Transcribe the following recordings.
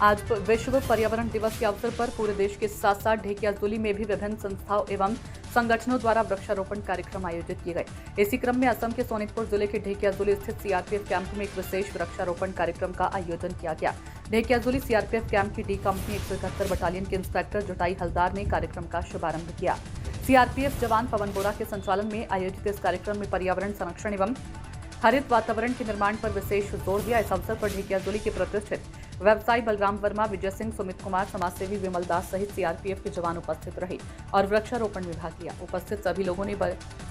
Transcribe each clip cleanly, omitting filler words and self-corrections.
आज विश्व पर्यावरण दिवस के अवसर पर पूरे देश के साथ साथ ढेकियाजुली में भी विभिन्न संस्थाओं एवं संगठनों द्वारा वृक्षारोपण कार्यक्रम आयोजित किए गए। इसी क्रम में असम के सोनितपुर जिले के ढेकियाजुली स्थित सीआरपीएफ कैंप में एक विशेष वृक्षारोपण कार्यक्रम का आयोजन किया गया। ढेकियाजुली सीआरपीएफ कैंप की डी कंपनी 171 बटालियन के इंस्पेक्टर जुटाई हलदार ने कार्यक्रम का शुभारंभ किया। सीआरपीएफ जवान पवन बोरा के संचालन में आयोजित इस कार्यक्रम में पर्यावरण संरक्षण एवं हरित वातावरण के निर्माण पर विशेष जोर दिया। इस अवसर पर ढेकियाजुली के प्रतिष्ठित व्यवसायी बलराम वर्मा, विजय सिंह, सुमित कुमार, समाजसेवी विमल दास सहित सीआरपीएफ के जवान उपस्थित रहे और वृक्षारोपण में भाग लिया। उपस्थित सभी लोगों ने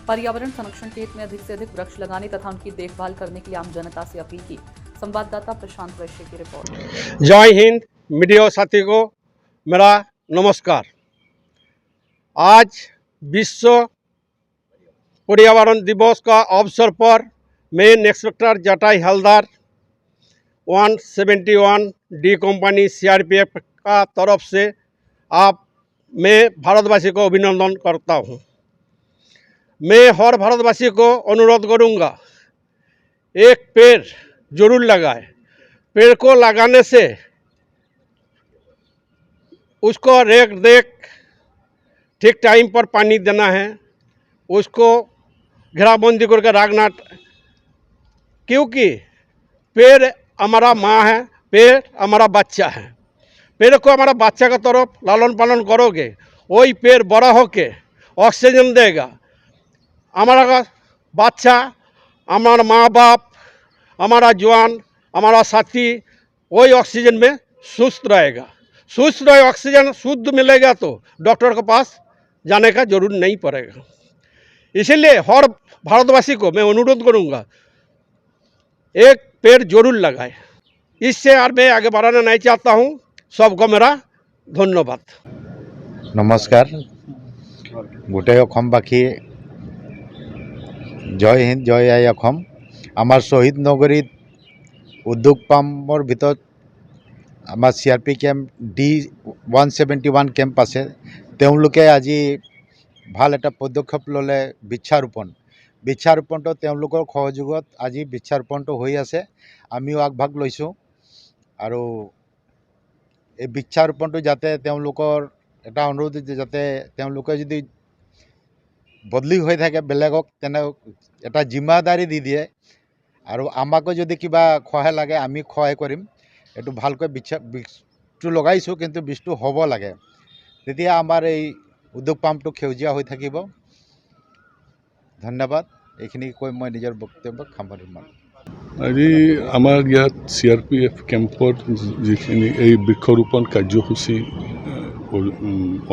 पर्यावरण संरक्षण के हित में अधिक से अधिक वृक्ष लगाने तथा उनकी देखभाल करने के लिए आम जनता से अपील की। संवाददाता प्रशांत वैश्य की रिपोर्ट। जय हिंद। मीडिया साथी को मेरा नमस्कार। आज विश्व पर्यावरण दिवस का अवसर पर मैं इंस्पेक्टर जुटाई हलदार 171 डी कंपनी सीआरपीएफ का तरफ से मैं भारतवासी को अभिनंदन करता हूं। मैं हर भारतवासी को अनुरोध करूंगा, एक पेड़ जरूर लगाए। पेड़ को लगाने से उसको देख ठीक टाइम पर पानी देना है, उसको घेराबंदी करके रखना, क्योंकि पेड़ हमारा माँ है, पेड़ हमारा बच्चा है। पेड़ को हमारा बच्चा की तरफ लालन पालन करोगे, वही पेड़ बड़ा होके ऑक्सीजन देगा। हमारा बच्चा, हमारा माँ बाप, हमारा जवान, हमारा साथी वही ऑक्सीजन में सुस्त रहेगा। सुस्त रहे, ऑक्सीजन शुद्ध मिलेगा तो डॉक्टर के पास जाने का जरूर नहीं पड़ेगा। इसीलिए हर भारतवासी को मैं अनुरोध करूंगा, एक पेड़ जरूर लगाए। इससे और मैं आगे बढ़ाना नहीं चाहता हूं। सबको मेरा धन्यवाद। नमस्कार। गोटे अসমबासी जय हिंद जय आई असम। आमार शहीद नगरी उद्योग पाम्पर भर आमार सीआरपी कैम्प D171 कैम्प आछे। तेओलोके আজি ভাল এটা পদক্ষেপ ললে বৃক্ষাৰোপণ তেওঁলোকৰ সহযোগত আজি বৃক্ষাৰোপণটো হৈ আছে। আমিও আগভাগ লৈছোঁ আৰু এই বৃক্ষাৰোপণটো যাতে তেওঁলোকৰ এটা অনুৰোধ, যাতে তেওঁলোকে যদি বদলি হৈ থাকে বেলেগক তেনে এটা জিম্মাদাৰী দি দিয়ে আৰু আমাকো যদি কিবা সহায় লাগে আমি সহায় কৰিম। এইটো ভালকৈ বৃক্ষটো লগাইছোঁ, কিন্তু বৃক্ষটো হ'ব লাগে, তেতিয়া আমাৰ এই উদ্যোগ পাম্পটো সেউজীয়া হৈ থাকিব। ধন্যবাদ। এইখিনি কৈ মই নিজৰ বক্তব্য সামৰিম। আজি আমাৰ ইয়াত CRPF কেম্পত যিখিনি এই বৃক্ষৰোপণ কাৰ্যসূচী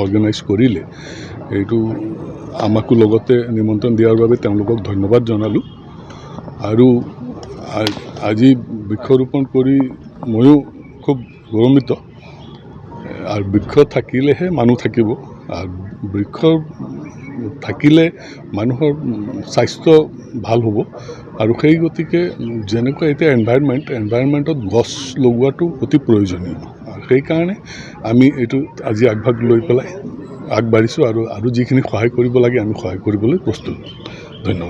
অৰ্গেনাইজ কৰিলে, এইটো আমাকো লগতে নিমন্ত্ৰণ দিয়াৰ বাবে তেওঁলোকক ধন্যবাদ জনালোঁ। আৰু আজি বৃক্ষৰোপণ কৰি ময়ো খুব গৌৰৱান্বিত। আৰু বৃক্ষ থাকিলেহে মানুহ থাকিব, আৰু বৃক্ষ থাকিলে মানুহৰ স্বাস্থ্য ভাল হ'ব। আৰু সেই গতিকে যেনেকুৱা এতিয়া এনভাইৰনমেণ্টত গছ লগোৱাটো অতি প্ৰয়োজনীয়। সেইকাৰণে আমি এইটো আজি আগভাগ লৈ পেলাই আগবাঢ়িছোঁ আৰু যিখিনি সহায় কৰিব লাগে আমি সহায় কৰিবলৈ প্ৰস্তুত। ধন্যবাদ।